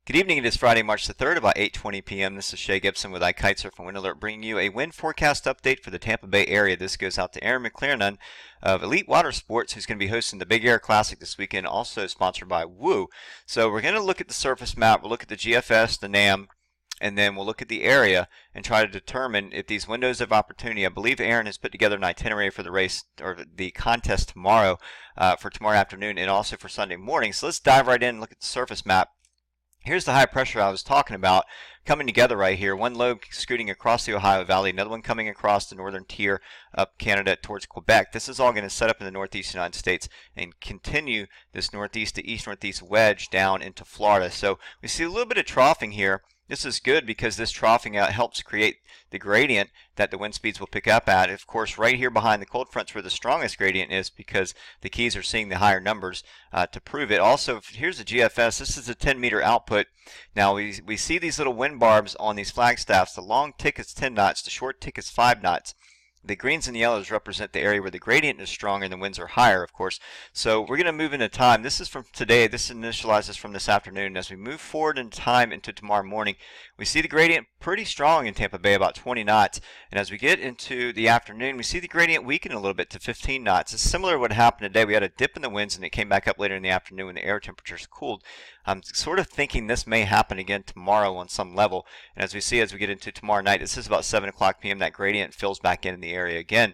Good evening. It is Friday, March the 3rd, about 8:20 p.m. This is Shay Gibson with iKitesurf and Wind Alert, bringing you a wind forecast update for the Tampa Bay area. This goes out to Aaron McLaren of Elite Water Sports, who's going to be hosting the Big Air Classic this weekend, also sponsored by Woo. So we're going to look at the surface map. We'll look at the GFS, the NAM, and then we'll look at the area and try to determine if these windows of opportunity. I believe Aaron has put together an itinerary for the race or the contest tomorrow, for tomorrow afternoon, and also for Sunday morning. So let's dive right in and look at the surface map. Here's the high pressure I was talking about coming together right here. One lobe scooting across the Ohio Valley, another one coming across the northern tier up Canada towards Quebec. This is all going to set up in the northeast United States and continue this northeast to east-northeast wedge down into Florida. So we see a little bit of troughing here. This is good because this troughing helps create the gradient that the wind speeds will pick up at. Of course, right here behind the cold fronts where the strongest gradient is, because the Keys are seeing the higher numbers to prove it. Also, here's the GFS. This is a 10-meter output. Now, we see these little wind barbs on these flagstaffs. The long tick is 10 knots. The short tick is 5 knots. The greens and yellows represent the area where the gradient is stronger and the winds are higher, of course. So we're going to move into time. This is from today. This initializes from this afternoon. As we move forward in time into tomorrow morning, we see the gradient pretty strong in Tampa Bay, about 20 knots. And as we get into the afternoon, we see the gradient weaken a little bit to 15 knots. It's similar to what happened today. We had a dip in the winds and it came back up later in the afternoon when the air temperatures cooled. I'm sort of thinking this may happen again tomorrow on some level. And as we see as we get into tomorrow night, this is about 7 o'clock p.m. That gradient fills back in the area again.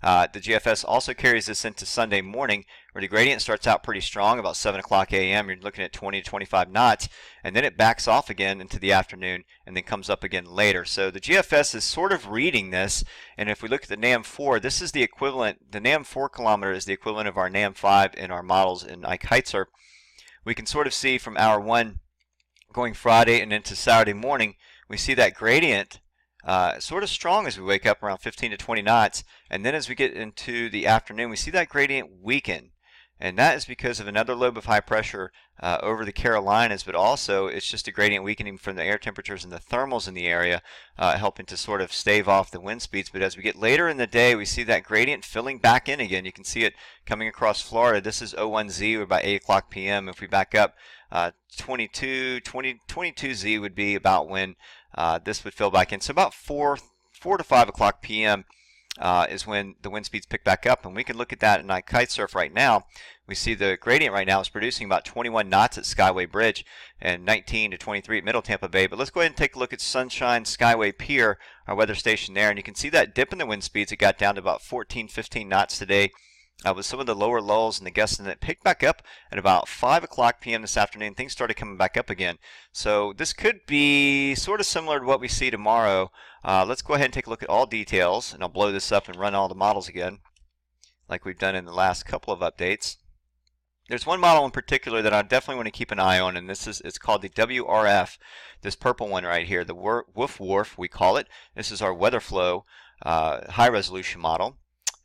The GFS also carries this into Sunday morning, where the gradient starts out pretty strong, about 7 o'clock a.m. You're looking at 20 to 25 knots, and then it backs off again into the afternoon and then comes up again later. So the GFS is sort of reading this, and if we look at the NAM4, this is the equivalent. The NAM4 kilometer is the equivalent of our NAM5 in our models in iKitesurf. We can sort of see from hour 1 going Friday and into Saturday morning, we see that gradient sort of strong as we wake up around 15 to 20 knots, and then as we get into the afternoon, we see that gradient weaken. And that is because of another lobe of high pressure over the Carolinas, but also it's just a gradient weakening from the air temperatures and the thermals in the area, helping to sort of stave off the wind speeds. But as we get later in the day, we see that gradient filling back in again. You can see it coming across Florida. This is 01Z, or about 8 o'clock p.m. If we back up, 22Z would be about when this would fill back in. So about 4 to 5 o'clock p.m. Is when the wind speeds pick back up, and we can look at that in iKitesurf right now. We see the gradient right now is producing about 21 knots at Skyway Bridge and 19 to 23 at Middle Tampa Bay. But let's go ahead and take a look at Sunshine Skyway Pier, our weather station there, and you can see that dip in the wind speeds. It got down to about 14, 15 knots today. With some of the lower lulls and the gusts, and it picked back up at about 5 o'clock p.m. this afternoon. Things started coming back up again. So this could be sort of similar to what we see tomorrow. Let's go ahead and take a look at all details, and I'll blow this up and run all the models again, like we've done in the last couple of updates. There's one model in particular that I definitely want to keep an eye on, and it's called the WRF, this purple one right here, the Woof Wharf, we call it. This is our weather flow high resolution model.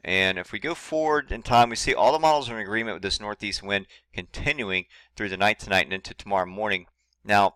And if we go forward in time, we see all the models are in agreement with this northeast wind continuing through the night tonight and into tomorrow morning. Now,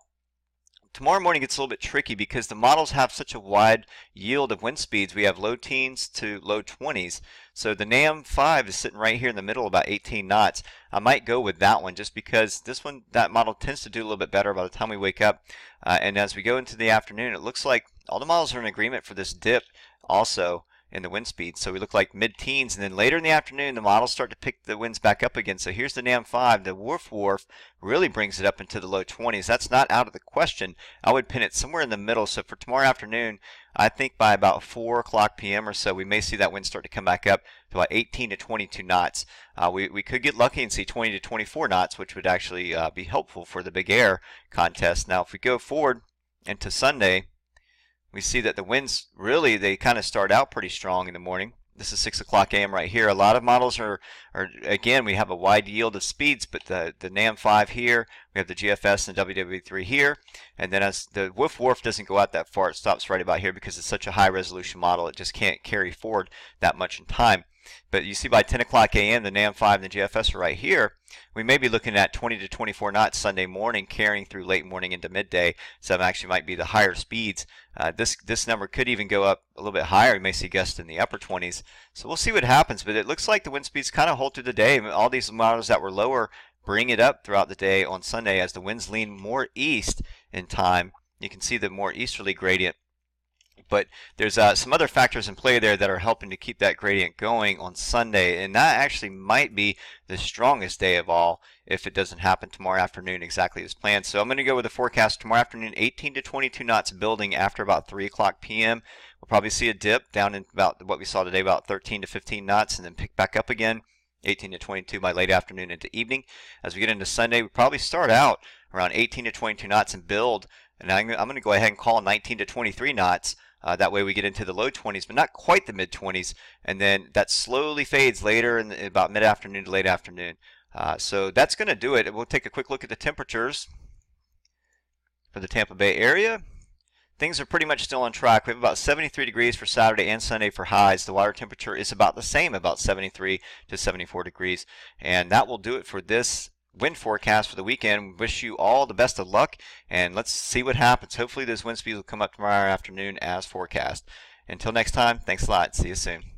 tomorrow morning gets a little bit tricky because the models have such a wide yield of wind speeds. We have low teens to low 20s. So the NAM5 is sitting right here in the middle, about 18 knots. I might go with that one just because that model tends to do a little bit better by the time we wake up. And as we go into the afternoon, it looks like all the models are in agreement for this dip also in the wind speed. So we look like mid-teens, and then later in the afternoon the models start to pick the winds back up again. So here's the NAM5. The Woof Wharf really brings it up into the low 20s. That's not out of the question. I would pin it somewhere in the middle. So for tomorrow afternoon, I think by about 4 o'clock p.m. or so, we may see that wind start to come back up to about 18 to 22 knots. We could get lucky and see 20 to 24 knots, which would actually be helpful for the Big Air contest. Now if we go forward into Sunday, we see that the winds really, they kind of start out pretty strong in the morning. This is 6 o'clock a.m. right here. A lot of models are again, we have a wide yield of speeds, but the NAM5 here, we have the GFS and the WW3 here, and then as the Woof Wharf doesn't go out that far, it stops right about here because it's such a high resolution model, it just can't carry forward that much in time. But you see by 10 o'clock a.m. the NAM5 and the GFS are right here. We may be looking at 20 to 24 knots Sunday morning, carrying through late morning into midday. So that actually might be the higher speeds. This number could even go up a little bit higher. We may see gusts in the upper 20s. So we'll see what happens. But it looks like the wind speeds kind of hold through the day. All these models that were lower bring it up throughout the day on Sunday as the winds lean more east in time. You can see the more easterly gradient. But there's some other factors in play there that are helping to keep that gradient going on Sunday, and that actually might be the strongest day of all if it doesn't happen tomorrow afternoon exactly as planned. So I'm going to go with the forecast tomorrow afternoon, 18 to 22 knots building after about 3 o'clock p.m. We'll probably see a dip down in about what we saw today, about 13 to 15 knots, and then pick back up again, 18 to 22 by late afternoon into evening. As we get into Sunday, we probably start out around 18 to 22 knots and build, and I'm going to go ahead and call 19 to 23 knots. That way we get into the low 20s, but not quite the mid 20s, and then that slowly fades later in about mid-afternoon to late afternoon. So that's going to do it. We'll take a quick look at the temperatures for the Tampa Bay area. Things are pretty much still on track. We have about 73 degrees for Saturday and Sunday for highs. The water temperature is about the same, about 73 to 74 degrees. And that will do it for this wind forecast for the weekend. Wish you all the best of luck, and let's see what happens. Hopefully those wind speeds will come up tomorrow afternoon as forecast. Until next time, thanks a lot. See you soon.